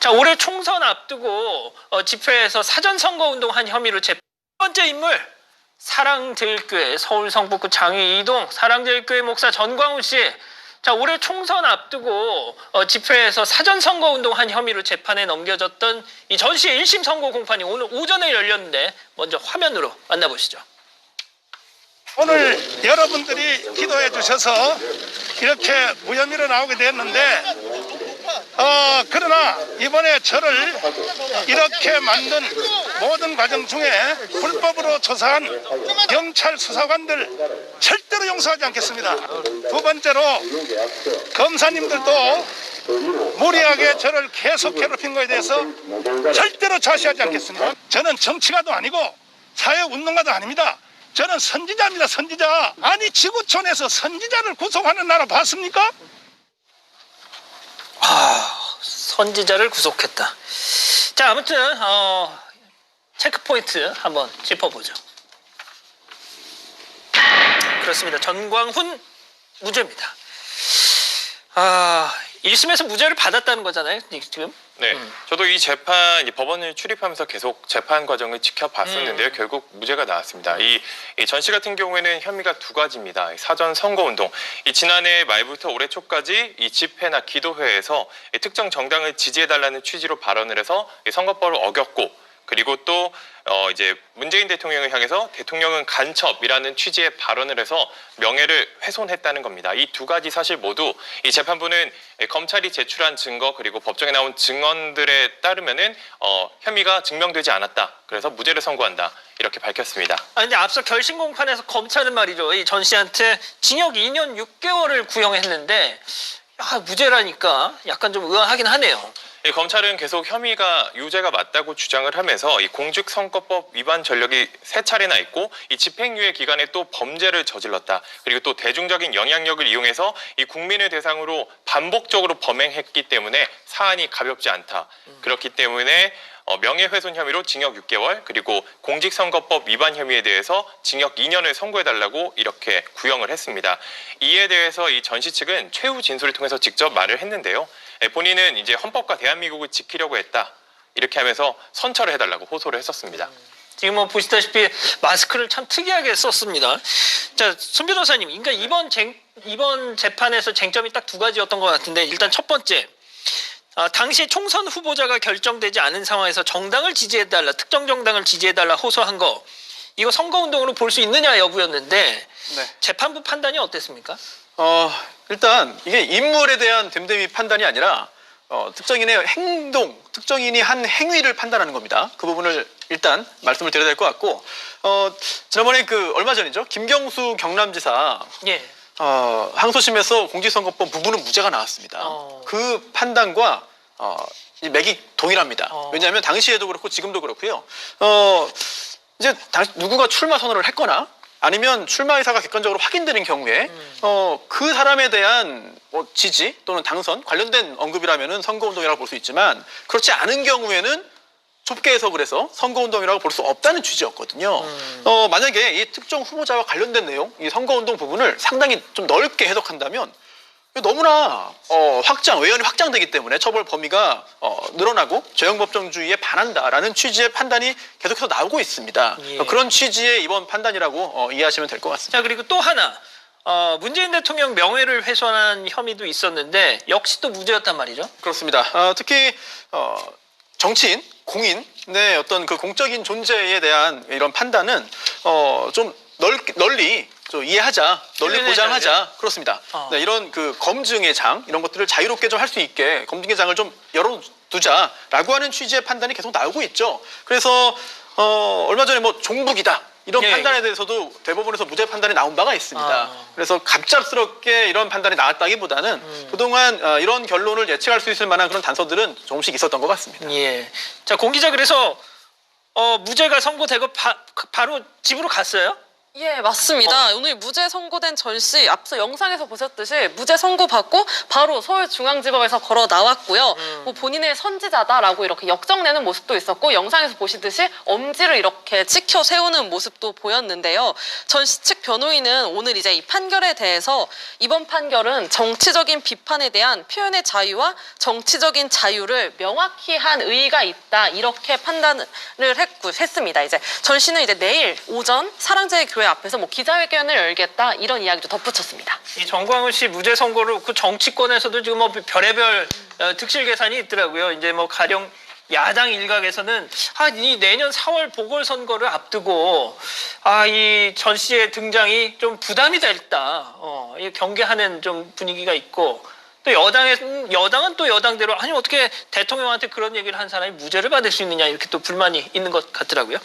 자, 올해 총선 앞두고 집회에서 사전선거운동한 혐의로 첫 번째 인물 사랑제일교회 서울 성북구 장위 2동 사랑제일교회 목사 전광훈 씨. 자, 올해 총선 앞두고 집회에서 사전선거운동한 혐의로 재판에 넘겨졌던 이 전 씨의 1심 선고 공판이 오늘 오전에 열렸는데 먼저 화면으로 만나보시죠. 오늘 여러분들이 기도해 주셔서 이렇게 무혐의로 나오게 됐는데 그러나 이번에 저를 이렇게 만든 모든 과정 중에 불법으로 조사한 경찰 수사관들 절대로 용서하지 않겠습니다. 두 번째로 검사님들도 무리하게 저를 계속 괴롭힌 것에 대해서 절대로 좌시하지 않겠습니다. 저는 정치가도 아니고 사회운동가도 아닙니다. 저는 선지자입니다. 선지자. 아니 지구촌에서 선지자를 구속하는 나라 봤습니까? 선지자를 구속했다. 자, 아무튼 체크포인트 한번 짚어보죠. 그렇습니다. 전광훈 무죄입니다. 1심에서 무죄를 받았다는 거잖아요, 지금? 네, 저도 이 재판, 법원을 출입하면서 계속 재판 과정을 지켜봤었는데요. 결국 무죄가 나왔습니다. 이 전 씨 같은 경우에는 혐의가 두 가지입니다. 사전 선거운동, 지난해 말부터 올해 초까지 이 집회나 기도회에서 특정 정당을 지지해달라는 취지로 발언을 해서 선거법을 어겼고, 그리고 또 이제 문재인 대통령을 향해서 대통령은 간첩이라는 취지의 발언을 해서 명예를 훼손했다는 겁니다. 이 두 가지 사실 모두 이 재판부는 검찰이 제출한 증거 그리고 법정에 나온 증언들에 따르면은 혐의가 증명되지 않았다. 그래서 무죄를 선고한다. 이렇게 밝혔습니다. 근데 앞서 결심 공판에서 검찰은 말이죠, 이 전 씨한테 징역 2년 6개월을 구형했는데 무죄라니까 약간 좀 의아하긴 하네요. 검찰은 계속 혐의가 유죄가 맞다고 주장을 하면서 이 공직선거법 위반 전력이 3차례나 있고 이 집행유예 기간에 또 범죄를 저질렀다. 그리고 또 대중적인 영향력을 이용해서 이 국민을 대상으로 반복적으로 범행했기 때문에 사안이 가볍지 않다. 그렇기 때문에 명예훼손 혐의로 징역 6개월 그리고 공직선거법 위반 혐의에 대해서 징역 2년을 선고해달라고 이렇게 구형을 했습니다. 이에 대해서 이 전 씨 측은 최후 진술을 통해서 직접 말을 했는데요. 본인은 이제 헌법과 대한민국을 지키려고 했다. 이렇게 하면서 선처를 해달라고 호소를 했었습니다. 지금 보시다시피 마스크를 참 특이하게 썼습니다. 자, 손 변호사님, 그러니까 이번 재판에서 쟁점이 딱 두 가지였던 것 같은데, 일단 첫 번째, 당시 총선 후보자가 결정되지 않은 상황에서 정당을 지지해달라, 특정 정당을 지지해달라 호소한 거, 이거 선거운동으로 볼 수 있느냐 여부였는데 네. 재판부 판단이 어땠습니까? 일단 이게 인물에 대한 됨됨이 판단이 아니라 특정인의 행동, 특정인이 한 행위를 판단하는 겁니다. 그 부분을 일단 말씀을 드려야 될 것 같고, 지난번에 얼마 전이죠, 김경수 경남지사 예. 항소심에서 공직선거법 부분은 무죄가 나왔습니다. 그 판단과 이 맥이 동일합니다. 왜냐하면 당시에도 그렇고 지금도 그렇고요. 이제 누구가 출마 선언을 했거나 아니면 출마 의사가 객관적으로 확인되는 경우에 그 사람에 대한 지지 또는 당선 관련된 언급이라면 선거운동이라고 볼 수 있지만, 그렇지 않은 경우에는 좁게 해석을 해서 선거운동이라고 볼 수 없다는 취지였거든요. 만약에 이 특정 후보자와 관련된 내용, 이 선거운동 부분을 상당히 좀 넓게 해석한다면 너무나 외연이 확장되기 때문에 처벌 범위가 늘어나고 죄형법정주의에 반한다라는 취지의 판단이 계속해서 나오고 있습니다. 예. 그런 취지의 이번 판단이라고 이해하시면 될 것 같습니다. 자, 그리고 또 하나, 문재인 대통령 명예를 훼손한 혐의도 있었는데 역시 또 무죄였단 말이죠. 그렇습니다. 특히 정치인, 공인의 어떤 그 공적인 존재에 대한 이런 판단은 좀 널리 이해하자, 널리 보장하자. 그렇습니다. 네, 이런 검증의 장, 이런 것들을 자유롭게 좀 할 수 있게 검증의 장을 좀 열어두자라고 하는 취지의 판단이 계속 나오고 있죠. 그래서 얼마 전에 종북이다, 이런 판단에 대해서도 대법원에서 무죄 판단이 나온 바가 있습니다. 그래서 갑작스럽게 이런 판단이 나왔다기보다는 그동안 이런 결론을 예측할 수 있을 만한 그런 단서들은 조금씩 있었던 것 같습니다. 예. 자, 공 기자, 그래서 무죄가 선고되고 바로 집으로 갔어요? 예, 맞습니다. 오늘 무죄 선고된 전 씨, 앞서 영상에서 보셨듯이 무죄 선고받고 바로 서울중앙지법에서 걸어 나왔고요. 뭐 본인의 선지자다라고 이렇게 역정내는 모습도 있었고, 영상에서 보시듯이 엄지를 이렇게 치켜 세우는 모습도 보였는데요. 전 씨 측 변호인은 오늘 이제 이 판결에 대해서 이번 판결은 정치적인 비판에 대한 표현의 자유와 정치적인 자유를 명확히 한 의의가 있다, 이렇게 판단을 했습니다. 이제 전 씨는 이제 내일 오전 사랑제일교회 앞에서 뭐 기자회견을 열겠다, 이런 이야기도 덧붙였습니다. 이 정광훈 씨 무죄 선고로 그 정치권에서도 지금 뭐 별의별 득실 계산이 있더라고요. 이제 뭐 가령 야당 일각에서는 이 내년 4월 보궐선거를 앞두고 이 전 씨의 등장이 좀 부담이 됐다. 이 경계하는 좀 분위기가 있고, 또 여당은 또 여당대로 아니 어떻게 대통령한테 그런 얘기를 한 사람이 무죄를 받을 수 있느냐, 이렇게 또 불만이 있는 것 같더라고요.